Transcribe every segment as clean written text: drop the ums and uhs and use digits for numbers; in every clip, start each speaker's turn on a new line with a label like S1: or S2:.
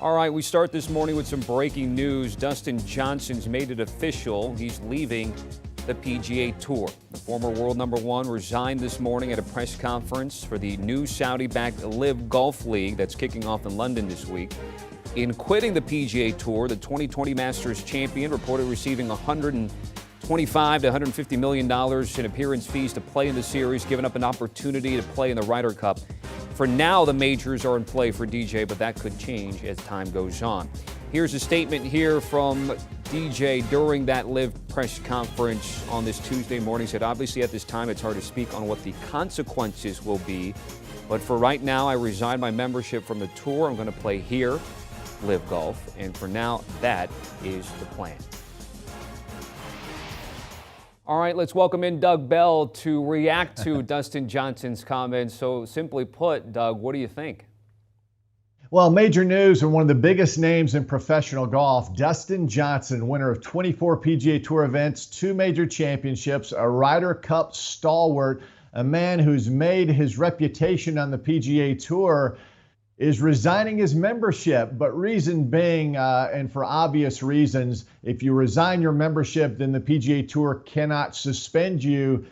S1: All right, we start this morning with some breaking news. Dustin Johnson's made it official. He's leaving the PGA Tour. The former world number one resigned this morning at a press conference for the new Saudi-backed LIV Golf League that's kicking off in London this week. In quitting the PGA Tour, the 2020 Masters champion reported receiving $125 to $150 million in appearance fees to play in the series, giving up an opportunity to play in the Ryder Cup. For now, the majors are in play for DJ, but that could change as time goes on. Here's a statement here from DJ during that LIV press conference on this Tuesday morning. He said, obviously at this time it's hard to speak on what the consequences will be, but for right now I resign my membership from the tour. I'm going to play here, LIV Golf, and for now that is the plan. All right, let's welcome in Doug Bell to react to Dustin Johnson's comments. So simply put, Doug, what do you think?
S2: Well, major news and one of the biggest names in professional golf, Dustin Johnson, winner of 24 PGA Tour events, 2 major championships, a Ryder Cup stalwart, a man who's made his reputation on the PGA Tour, is resigning his membership. But reason being, and for obvious reasons, if you resign your membership, then the PGA Tour cannot suspend you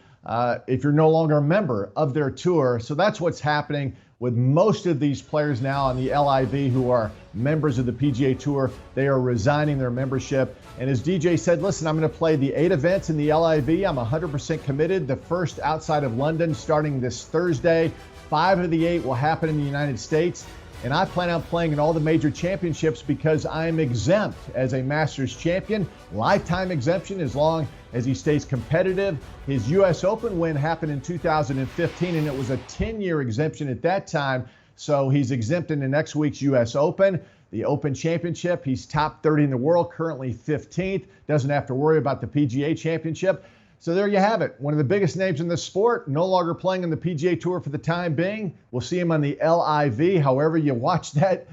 S2: if you're no longer a member of their tour. So that's what's happening with most of these players now on the LIV who are members of the PGA Tour. They are resigning their membership. And as DJ said, listen, I'm going to play the 8 events in the LIV. I'm 100% committed. The first outside of London starting this Thursday. 5 of the 8 will happen in the United States. And I plan on playing in all the major championships because I'm exempt as a Masters champion. Lifetime exemption as long as he stays competitive. His U.S. Open win happened in 2015, and it was a 10-year exemption at that time. So he's exempt in the next week's U.S. Open. The Open Championship, he's top 30 in the world, currently 15th. Doesn't have to worry about the PGA Championship. So there you have it. One of the biggest names in the sport, no longer playing in the PGA Tour for the time being. We'll see him on the LIV, however you watch that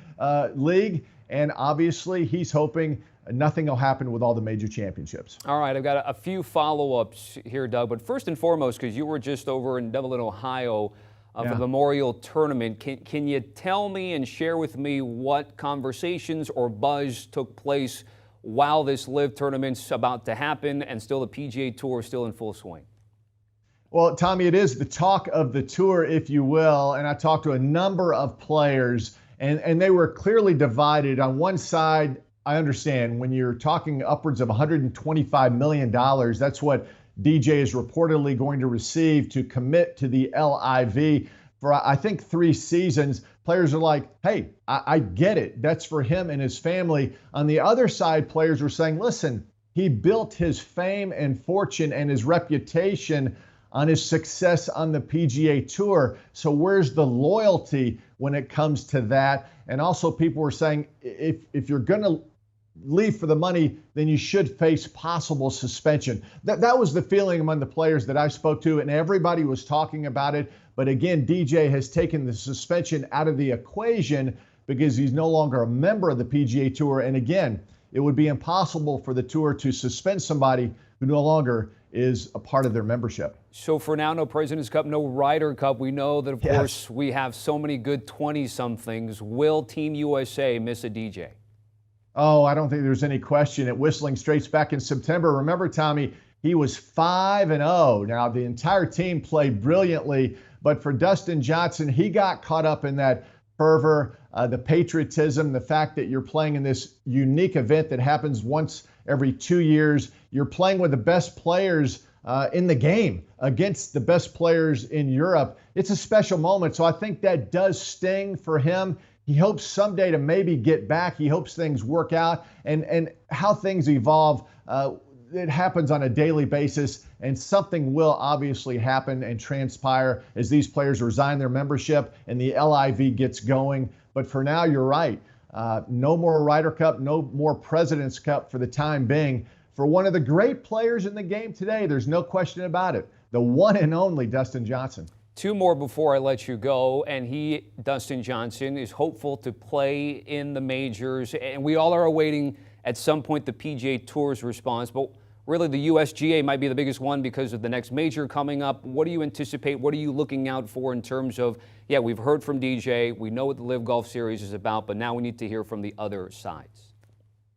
S2: league. And obviously, he's hoping nothing will happen with all the major championships.
S1: All right, I've got a few follow-ups here, Doug. But first and foremost, because you were just over in Dublin, Ohio, for the Memorial Tournament, can you tell me and share with me what conversations or buzz took place while this LIV tournament's about to happen and still the PGA Tour is still in full swing?
S2: Well, Tommy, it is the talk of the tour, if you will. And I talked to a number of players, and they were clearly divided. On one side, I understand when you're talking upwards of $125 million, that's what DJ is reportedly going to receive to commit to the LIV for, I think, 3 seasons. Players are like, hey, I get it. That's for him and his family. On the other side, players were saying, listen, he built his fame and fortune and his reputation on his success on the PGA Tour. So where's the loyalty when it comes to that? And also people were saying, if you're going to leave for the money, then you should face possible suspension. That was the feeling among the players that I spoke to, and everybody was talking about it. But again, DJ has taken the suspension out of the equation because he's no longer a member of the PGA Tour. And again, it would be impossible for the tour to suspend somebody who no longer is a part of their membership.
S1: So for now, no President's Cup, no Ryder Cup. We know that, of course, we have so many good 20-somethings. Will Team USA miss a DJ?
S2: Oh, I don't think there's any question. At Whistling Straits back in September, remember, Tommy, he was 5-0. Now, the entire team played brilliantly, but for Dustin Johnson, he got caught up in that fervor, the patriotism, the fact that you're playing in this unique event that happens once every 2 years. You're playing with the best players in the game against the best players in Europe. It's a special moment, so I think that does sting for him. He hopes someday to maybe get back. He hopes things work out, and how things evolve, it happens on a daily basis, and something will obviously happen and transpire as these players resign their membership and the LIV gets going. But for now, you're right. No more Ryder Cup, no more President's Cup for the time being. For one of the great players in the game today, there's no question about it, the one and only Dustin Johnson.
S1: 2 more before I let you go, and he, Dustin Johnson, is hopeful to play in the majors, and we all are awaiting at some point the PGA Tour's response. But really the USGA might be the biggest one because of the next major coming up. What do you anticipate? What are you looking out for in terms of, we've heard from DJ, we know what the LIV Golf Series is about, but now we need to hear from the other sides.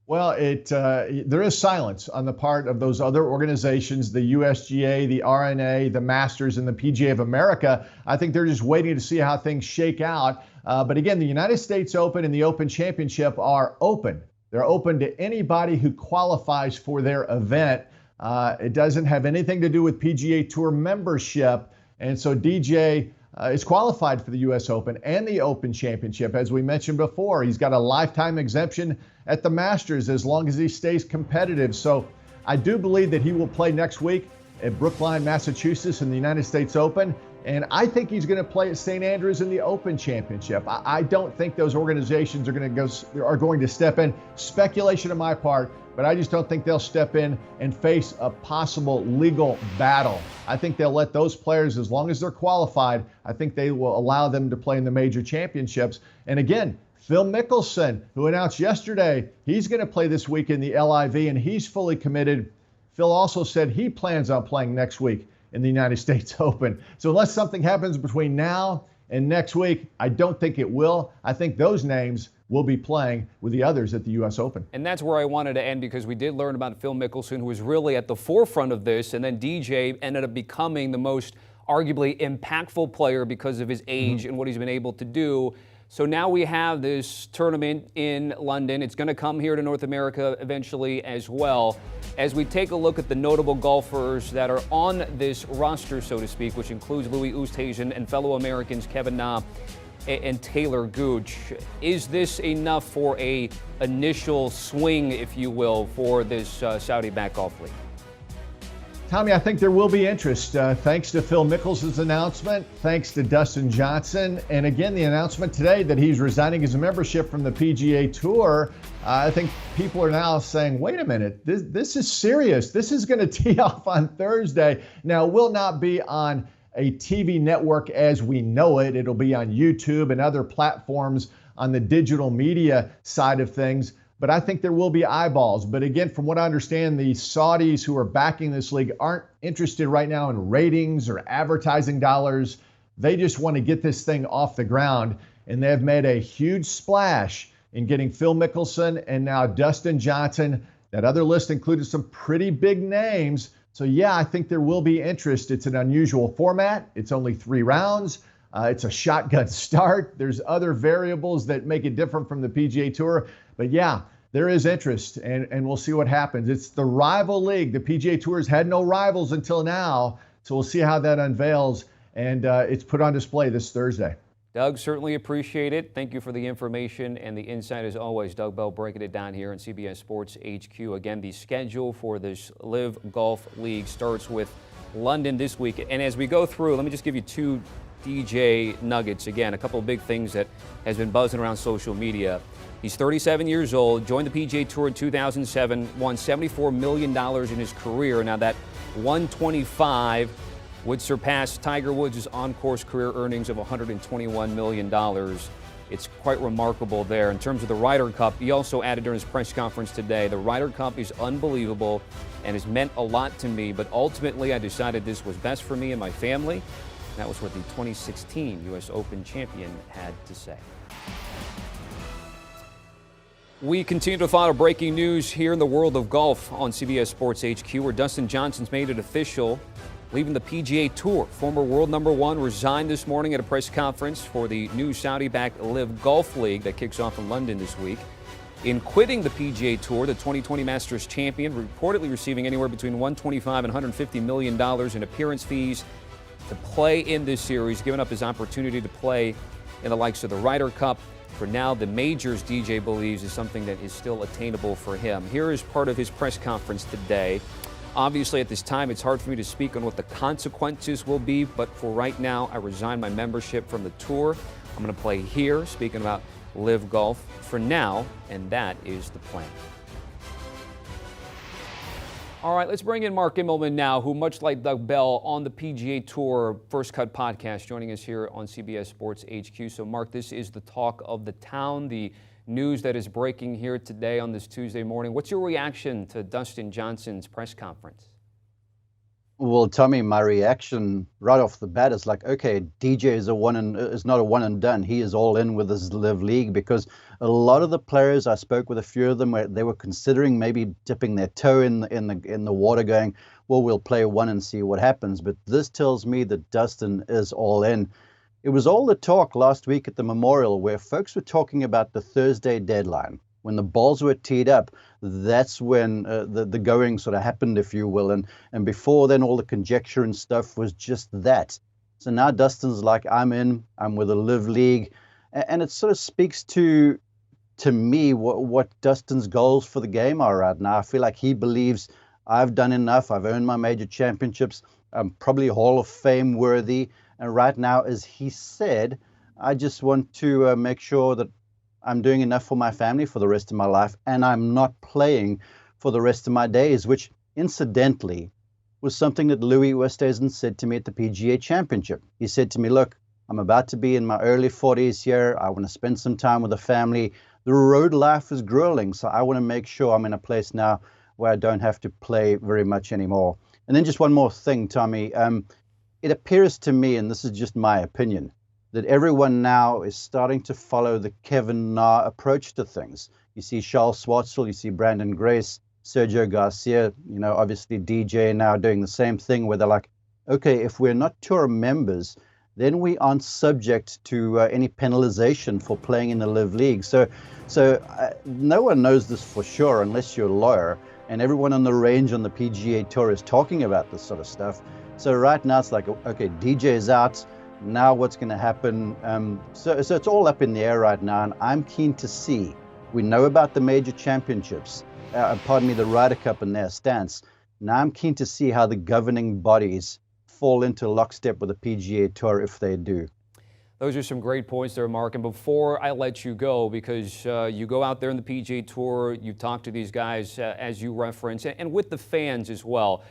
S2: Well, there is silence on the part of those other organizations, the USGA, the RNA, the Masters, and the PGA of America. I think they're just waiting to see how things shake out. But again, the United States Open and the Open Championship are open. They're open to anybody who qualifies for their event. It doesn't have anything to do with PGA Tour membership. And so DJ is qualified for the U.S. Open and the Open Championship. As we mentioned before, he's got a lifetime exemption at the Masters as long as he stays competitive. So I do believe that he will play next week at Brookline, Massachusetts in the United States Open. And I think he's going to play at St. Andrews in the Open Championship. I don't think those organizations are going to step in. Speculation on my part, but I just don't think they'll step in and face a possible legal battle. I think they'll let those players, as long as they're qualified, I think they will allow them to play in the major championships. And again, Phil Mickelson, who announced yesterday he's going to play this week in the LIV, and he's fully committed. Phil also said he plans on playing next week in the United States Open. So unless something happens between now and next week, I don't think it will. I think those names will be playing with the others at the U.S. Open.
S1: And that's where I wanted to end, because we did learn about Phil Mickelson, who was really at the forefront of this, and then DJ ended up becoming the most arguably impactful player because of his age and what he's been able to do. So now we have this tournament in London. It's going to come here to North America eventually as well. As we take a look at the notable golfers that are on this roster, so to speak, which includes Louis Oosthuizen and fellow Americans Kevin Na and Taylor Gooch, is this enough for a initial swing, if you will, for this Saudi-backed golf league?
S2: Tommy, I think there will be interest thanks to Phil Mickelson's announcement, thanks to Dustin Johnson, and again, the announcement today that he's resigning his membership from the PGA Tour. I think people are now saying, wait a minute, this is serious. This is going to tee off on Thursday. Now, it will not be on a TV network as we know it. It'll be on YouTube and other platforms on the digital media side of things. But I think there will be eyeballs. But again, from what I understand, the Saudis who are backing this league aren't interested right now in ratings or advertising dollars. They just want to get this thing off the ground. And they have made a huge splash in getting Phil Mickelson and now Dustin Johnson. That other list included some pretty big names. So yeah, I think there will be interest. It's an unusual format. It's only 3 rounds. It's a shotgun start. There's other variables that make it different from the PGA Tour. But yeah, there is interest, and we'll see what happens. It's the rival league. The PGA Tour has had no rivals until now, so we'll see how that unveils, and it's put on display this Thursday.
S1: Doug, certainly appreciate it. Thank you for the information and the insight as always. Doug Bell breaking it down here on CBS Sports HQ. Again, the schedule for this LIV Golf League starts with London this week. And as we go through, let me just give you 2 DJ nuggets. Again, a couple of big things that has been buzzing around social media. He's 37 years old, joined the PGA Tour in 2007, won $74 million in his career. Now that 125 would surpass Tiger Woods' on-course career earnings of $121 million. It's quite remarkable there. In terms of the Ryder Cup, he also added during his press conference today, the Ryder Cup is unbelievable and has meant a lot to me, but ultimately I decided this was best for me and my family. That was what the 2016 U.S. Open champion had to say. We continue to follow breaking news here in the world of golf on CBS Sports HQ, where Dustin Johnson's made it official, leaving the PGA Tour. Former world number 1 resigned this morning at a press conference for the new Saudi-backed LIV Golf League that kicks off in London this week. In quitting the PGA Tour, the 2020 Masters champion reportedly receiving anywhere between $125 and $150 million in appearance fees to play in this series, giving up his opportunity to play in the likes of the Ryder Cup. For now, the majors, DJ believes, is something that is still attainable for him. Here is part of his press conference today. Obviously, at this time, it's hard for me to speak on what the consequences will be, but for right now, I resign my membership from the tour. I'm going to play here, speaking about LIV Golf for now, and that is the plan. All right, let's bring in Mark Immelman now, who, much like Doug Bell, on the PGA Tour First Cut podcast, joining us here on CBS Sports HQ. So, Mark, this is the talk of the town, the news that is breaking here today on this Tuesday morning. What's your reaction to Dustin Johnson's press conference?
S3: Well, Tommy, my reaction right off the bat is like, okay, DJ is not a one and done. He is all in with this LIV League, because a lot of the players, I spoke with a few of them, where they were considering maybe dipping their toe in the water, going, well, we'll play one and see what happens. But this tells me that Dustin is all in. It was all the talk last week at the Memorial, where folks were talking about the Thursday deadline. When the balls were teed up, that's when the going sort of happened, if you will. And before then, all the conjecture and stuff was just that. So now Dustin's like, I'm with the LIV League. And it sort of speaks to me what Dustin's goals for the game are right now. I feel like he believes, I've done enough. I've earned my major championships. I'm probably Hall of Fame worthy. And right now, as he said, I just want to make sure that I'm doing enough for my family for the rest of my life, and I'm not playing for the rest of my days, which incidentally was something that Louis Oosthuizen said to me at the PGA Championship. He said to me, look, I'm about to be in my early 40s here. I want to spend some time with the family. The road life is grueling, so I want to make sure I'm in a place now where I don't have to play very much anymore. And then just one more thing, Tommy. It appears to me, and this is just my opinion, that everyone now is starting to follow the Kevin Na approach to things. You see Charles Schwartzel, you see Brandon Grace, Sergio Garcia, obviously DJ now doing the same thing, where they're like, okay, if we're not tour members, then we aren't subject to any penalization for playing in the LIV League. So no one knows this for sure unless you're a lawyer, and everyone on the range on the PGA Tour is talking about this sort of stuff. So right now it's like, okay, DJ is out. Now what's going to happen? So it's all up in the air right now, and I'm keen to see. We know about the major championships, the Ryder Cup and their stance. Now I'm keen to see how the governing bodies fall into lockstep with the PGA Tour if they do.
S1: Those are some great points there, Mark. And before I let you go, because you go out there in the PGA Tour, you talk to these guys as you reference, and with the fans as well.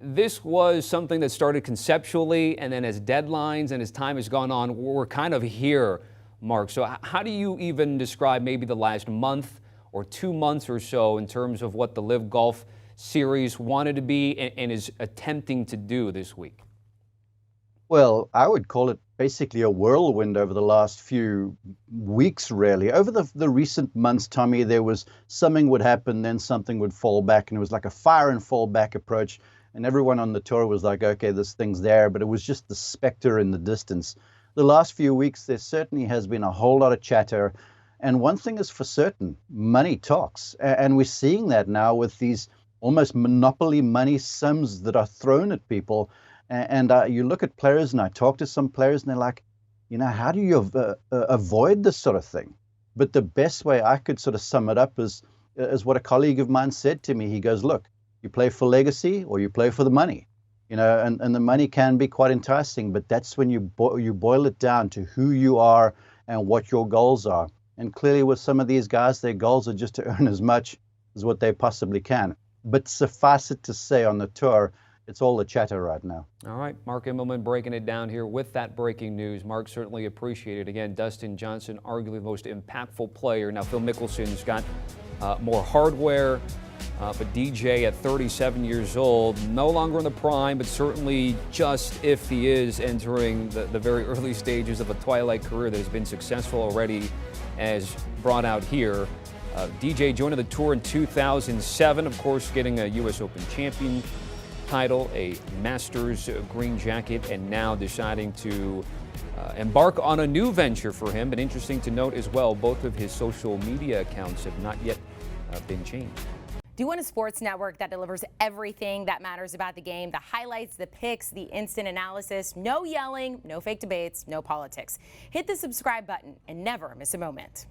S1: This was something that started conceptually, and then as deadlines and as time has gone on, we're kind of here, Mark. So how do you even describe maybe the last month or 2 months or so in terms of what the LIV Golf Series wanted to be and is attempting to do this week?
S3: Well, I would call it basically a whirlwind over the last few weeks, really. Over the recent months, Tommy, there was something would happen, then something would fall back, and it was like a fire and fall back approach. And everyone on the tour was like, okay, this thing's there, but it was just the specter in the distance. The last few weeks, there certainly has been a whole lot of chatter. And one thing is for certain, money talks. And we're seeing that now with these almost monopoly money sums that are thrown at people. And you look at players, and I talk to some players, and they're like, how do you avoid this sort of thing? But the best way I could sort of sum it up is what a colleague of mine said to me. He goes, look, you play for legacy or you play for the money, and the money can be quite enticing, but that's when you boil it down to who you are and what your goals are. And clearly with some of these guys, their goals are just to earn as much as what they possibly can. But suffice it to say, on the tour, it's all the chatter right now.
S1: All right, Mark Immelman breaking it down here with that breaking news. Mark, certainly appreciated. Again, Dustin Johnson, arguably the most impactful player. Now, Phil Mickelson's got more hardware. But DJ at 37 years old, no longer in the prime, but certainly just if he is entering the very early stages of a twilight career that has been successful already, as brought out here. DJ joined the tour in 2007, of course, getting a U.S. Open champion title, a Masters green jacket, and now deciding to embark on a new venture for him. But interesting to note as well, both of his social media accounts have not yet been changed.
S4: Do you want a sports network that delivers everything that matters about the game? The highlights, the picks, the instant analysis, no yelling, no fake debates, no politics. Hit the subscribe button and never miss a moment.